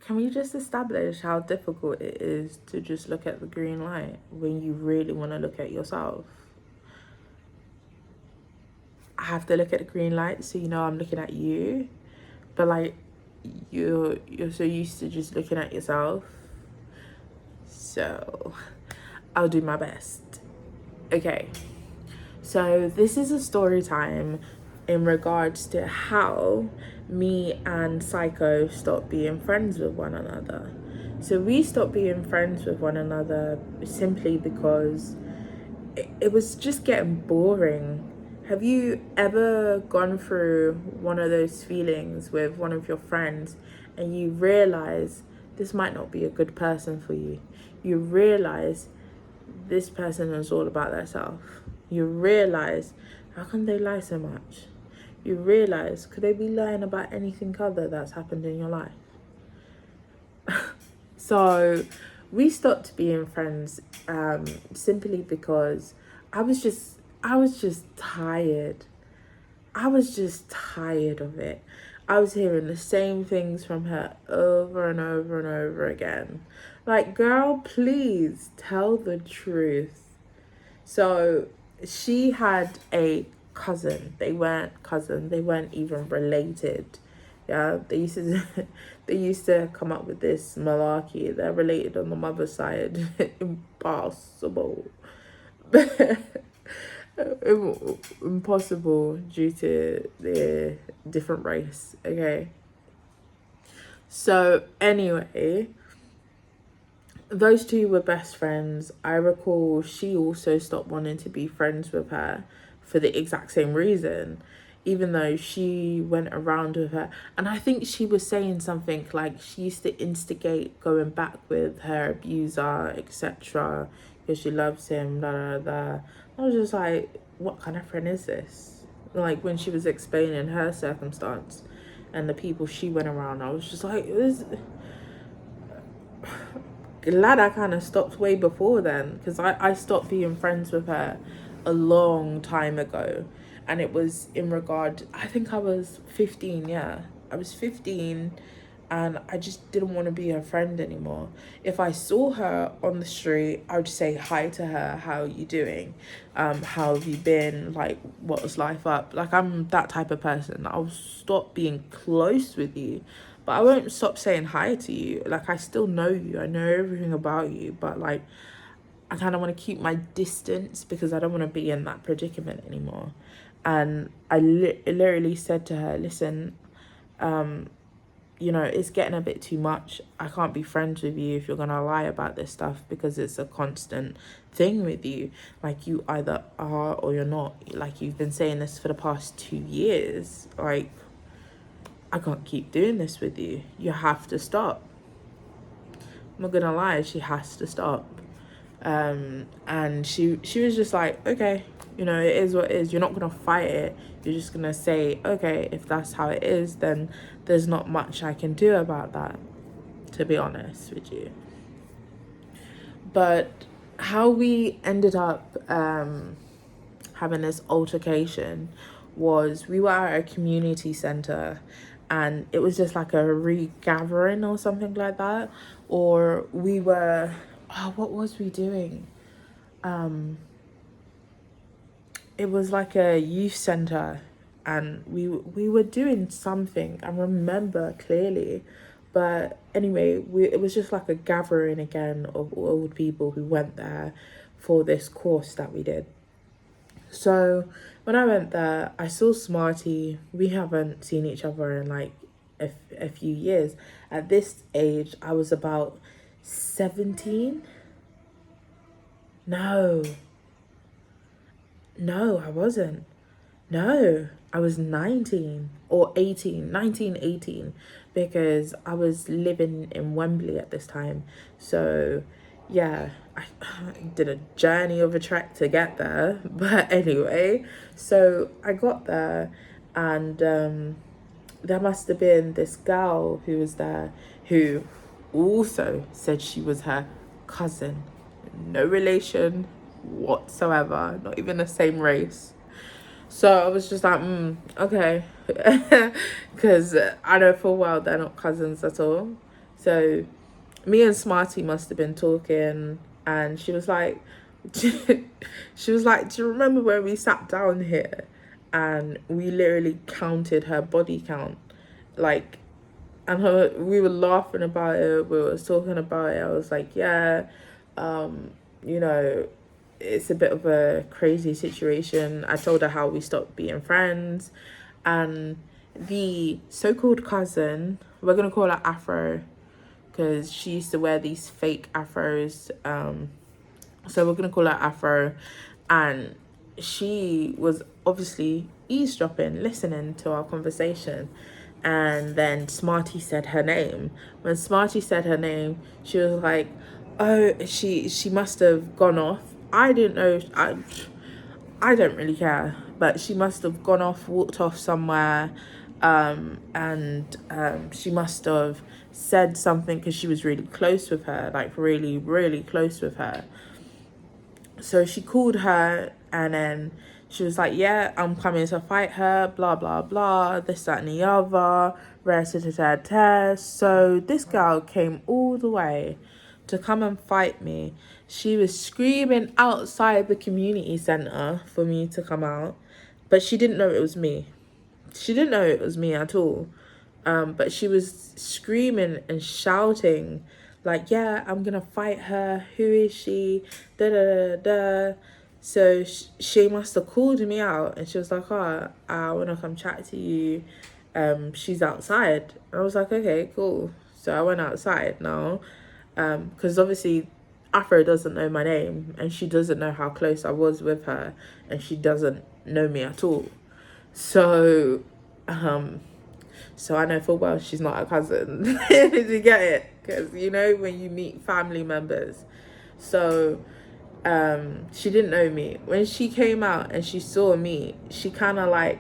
can we just establish how difficult it is to just look at the green light when you really want to look at yourself? I have to look at the green light so you know I'm looking at you, but like you're so used to just looking at yourself. So I'll do my best. Okay, so this is a story time in regards to how me and Psycho stopped being friends with one another. So we stopped being friends with one another simply because it was just getting boring. Have you ever gone through one of those feelings with one of your friends and you realize this might not be a good person for you? You realize this person is all about themselves. You realize, how come they lie so much? You realize, could they be lying about anything other that's happened in your life? So we stopped being friends simply because I was just tired. I was just tired of it. I was hearing the same things from her over and over and over again. Like, girl, please tell the truth. So she had a cousin. They weren't cousins. They weren't even related. Yeah, they used to they used to come up with this malarkey. They're related on the mother's side. Impossible. Impossible due to the different race. Okay. So anyway, those two were best friends. I recall she also stopped wanting to be friends with her for the exact same reason, even though she went around with her. And I think she was saying something like she used to instigate going back with her abuser, etc., because she loves him, da da da. I was just like, what kind of friend is this? Like, when she was explaining her circumstance and the people she went around, I was just like, this. Glad I kind of stopped way before then, because I stopped being friends with her a long time ago. And it was in regard, I think I was 15. Yeah, I was 15 and I just didn't want to be her friend anymore. If I saw her on the street, I would say hi to her. How are you doing? How have you been? Like, what was life up? Like, I'm that type of person. I'll stop being close with you, but I won't stop saying hi to you. Like, I still know you. I know everything about you, but like, I kind of want to keep my distance because I don't want to be in that predicament anymore. And I literally said to her, listen, you know, it's getting a bit too much. I can't be friends with you if you're going to lie about this stuff, because it's a constant thing with you. Like, you either are or you're not. Like, you've been saying this for the past 2 years. Like, I can't keep doing this with you. You have to stop. I'm not going to lie, she has to stop. And she was just like, okay, you know, it is what it is. You're not going to fight it. You're just going to say, okay, if that's how it is, then there's not much I can do about that, to be honest with you. But how we ended up having this altercation was, we were at a community center and it was just like a regathering or something like that. Or we were, oh, what was we doing? It was like a youth center and we were doing something, I remember clearly. But anyway, it was just like a gathering again of old people who went there for this course that we did. So when I went there, I saw Smarty. We haven't seen each other in like a few years. At this age, I was about 17. No, I wasn't. No, I was 19 or 18, 19, 18, because I was living in Wembley at this time. So yeah, I did a journey of a trek to get there. But anyway, so I got there and there must have been this girl who was there who also said she was her cousin. No relation whatsoever, not even the same race. So I was just like, okay. Because I know full well they're not cousins at all. So So me and Smarty must have been talking, and she was like, she was like, do you remember when we sat down here and we literally counted her body count? Like, and we were laughing about it, we were talking about it. I was like, yeah, you know, it's a bit of a crazy situation. I told her how we stopped being friends, and the so-called cousin, we're gonna call her Afro, because she used to wear these fake afros. So we're gonna call her Afro, and she was obviously eavesdropping, listening to our conversation. And then Smarty said her name. When Smarty said her name, she was like, "Oh, she must have gone off." I didn't know. I don't really care, but she must have gone off, walked off somewhere, and she must have said something because she was really close with her, like really, really close with her. So she called her, and then she was like, yeah, I'm coming to fight her, blah, blah, blah, this, that, and the other, so this girl came all the way to come and fight me. She was screaming outside the community centre for me to come out, but she didn't know it was me. She didn't know it was me at all. But she was screaming and shouting, like, yeah, I'm gonna fight her. Who is she? Da da da da. So she must have called me out, and she was like, oh, I want to come chat to you. She's outside. And I was like, okay, cool. So I went outside now, because obviously Afro doesn't know my name, and she doesn't know how close I was with her, and she doesn't know me at all. So so I know full well she's not a cousin. Did you get it? Because, you know, when you meet family members. So she didn't know me. When she came out and she saw me, she kind of like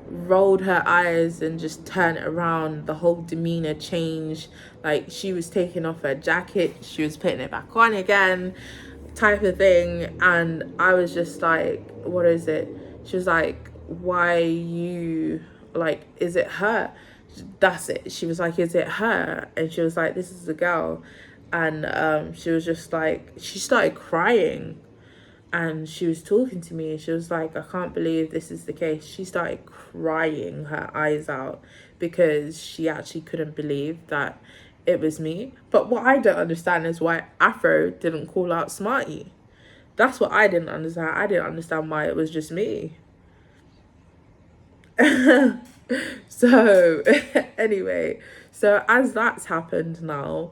rolled her eyes and just turned around. The whole demeanor changed. Like, she was taking off her jacket, she was putting it back on again, type of thing. And I was just like, what is it? She was like, why you, like, is it her? That's it. She was like, is it her? And she was like, this is the girl. And she was just like, she started crying, and she was talking to me, and she was like, I can't believe this is the case. She started crying her eyes out because she actually couldn't believe that it was me. But what I don't understand is why Afro didn't call out Smarty. That's what I didn't understand. I didn't understand why it was just me. So anyway, so as that's happened now,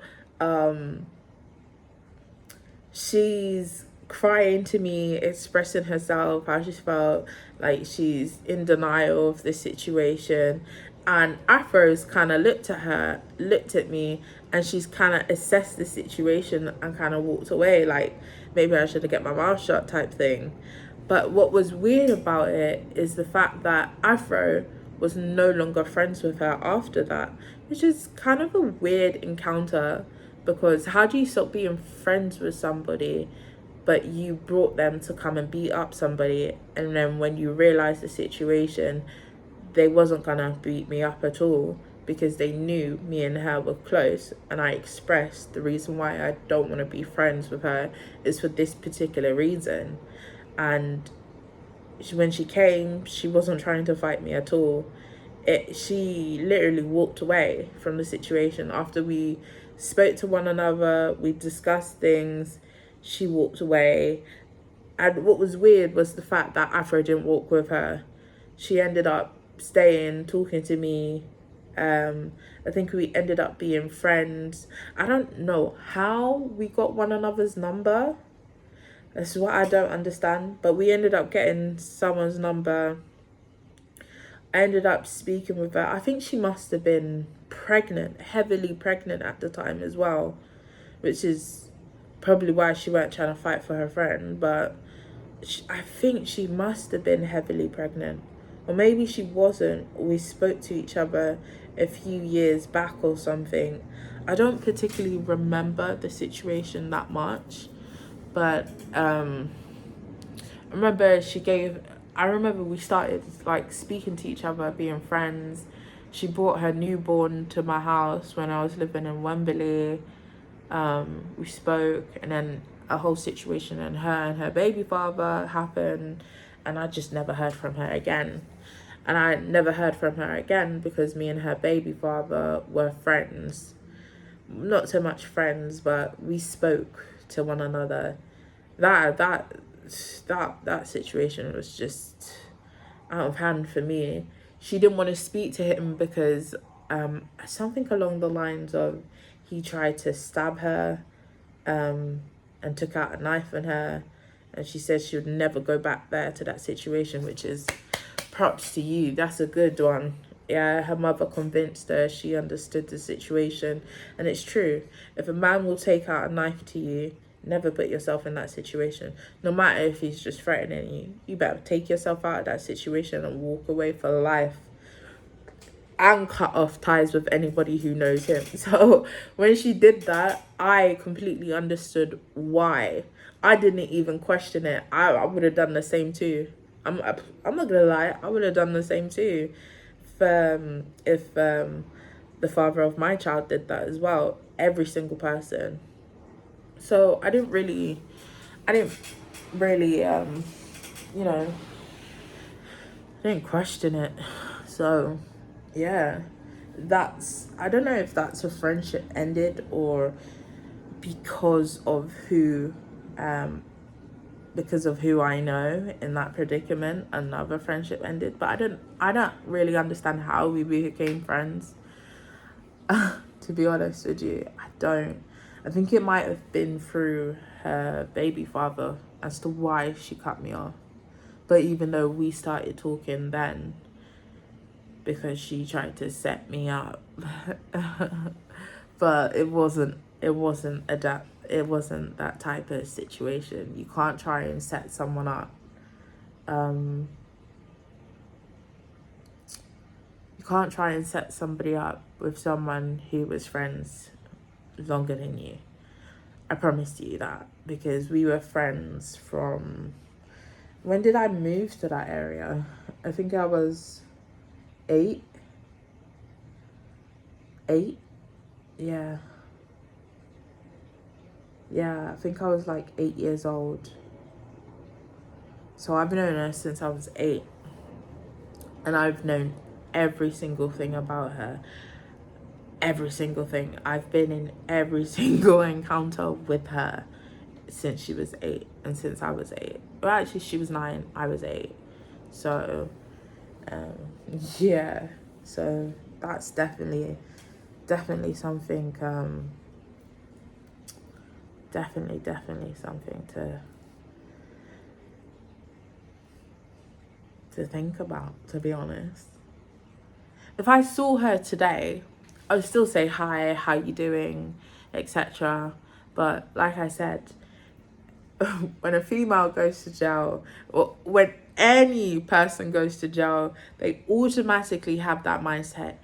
she's crying to me, expressing herself, how she felt, like she's in denial of the situation. And Afro's kind of looked at me, and she's kind of assessed the situation and kind of walked away, like, maybe I should have kept my mouth shut type thing. But what was weird about it is the fact that Afro was no longer friends with her after that, which is kind of a weird encounter, because how do you stop being friends with somebody but you brought them to come and beat up somebody, and then when you realize the situation, they wasn't gonna beat me up at all because they knew me and her were close, and I expressed the reason why I don't want to be friends with her is for this particular reason. And when she came, she wasn't trying to fight me at all. She literally walked away from the situation after we spoke to one another, we discussed things. She walked away. And what was weird was the fact that Afro didn't walk with her. She ended up staying, talking to me. I think we ended up being friends. I don't know how we got one another's number. That's what I don't understand. But we ended up getting someone's number. I ended up speaking with her. I think she must have been pregnant, heavily pregnant at the time as well, which is probably why she weren't trying to fight for her friend. But I think she must have been heavily pregnant. Or maybe she wasn't. We spoke to each other a few years back or something. I don't particularly remember the situation that much. But I remember we started like speaking to each other, being friends. She brought her newborn to my house when I was living in Wembley. We spoke, and then a whole situation and her baby father happened, and I just never heard from her again. And I never heard from her again because me and her baby father were friends. Not so much friends, but we spoke to one another. That situation was just out of hand for me. She didn't want to speak to him because something along the lines of he tried to stab her and took out a knife on her, and she said she would never go back there to that situation, which is props to you. That's a good one. Yeah, her mother convinced her, she understood the situation, and it's true. If a man will take out a knife to you, never put yourself in that situation. No matter if he's just threatening you, you better take yourself out of that situation and walk away for life and cut off ties with anybody who knows him. So when she did that, I completely understood why. I didn't even question it. I would have done the same too. I'm not gonna lie, I would have done the same too if the father of my child did that as well. Every single person. So I didn't really you know, I didn't question it. So yeah, I don't know if that's a friendship ended or because of who I know in that predicament, another friendship ended. But I don't really understand how we became friends. To be honest with you, I don't. I think it might have been through her baby father as to why she cut me off. But even though we started talking then, because she tried to set me up, but it wasn't that type of situation. You can't try and set someone up. You can't try and set somebody up with someone who was friends longer than you. I promise you that, because we were friends from... When did I move to that area? I think I was 8. Yeah, I think I was like 8 years old. So I've known her since I was 8. And I've known every single thing about her. Every single thing. I've been in every single encounter with her since she was 8 and since I was 8. Well, actually, she was 9, I was 8. So, yeah. So that's definitely something, definitely something to think about, to be honest. If I saw her today, I would still say hi, how you doing, etc. But like I said, when a female goes to jail, or when any person goes to jail, they automatically have that mindset.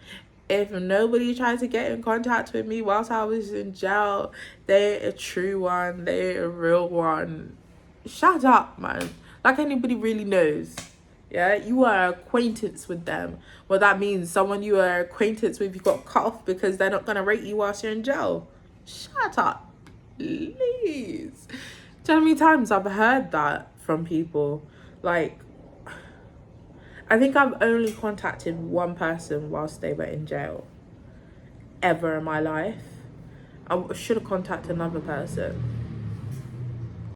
If nobody tried to get in contact with me whilst I was in jail, they're a true one, they're a real one. Shut up, man. Like anybody really knows. Yeah, you are acquaintance with them. Well, that means someone you are acquaintance with, you got cut off because they're not going to rate you whilst you're in jail. Shut up, please. Do you know how many times I've heard that from people? Like, I think I've only contacted one person whilst they were in jail ever in my life. I should have contacted another person.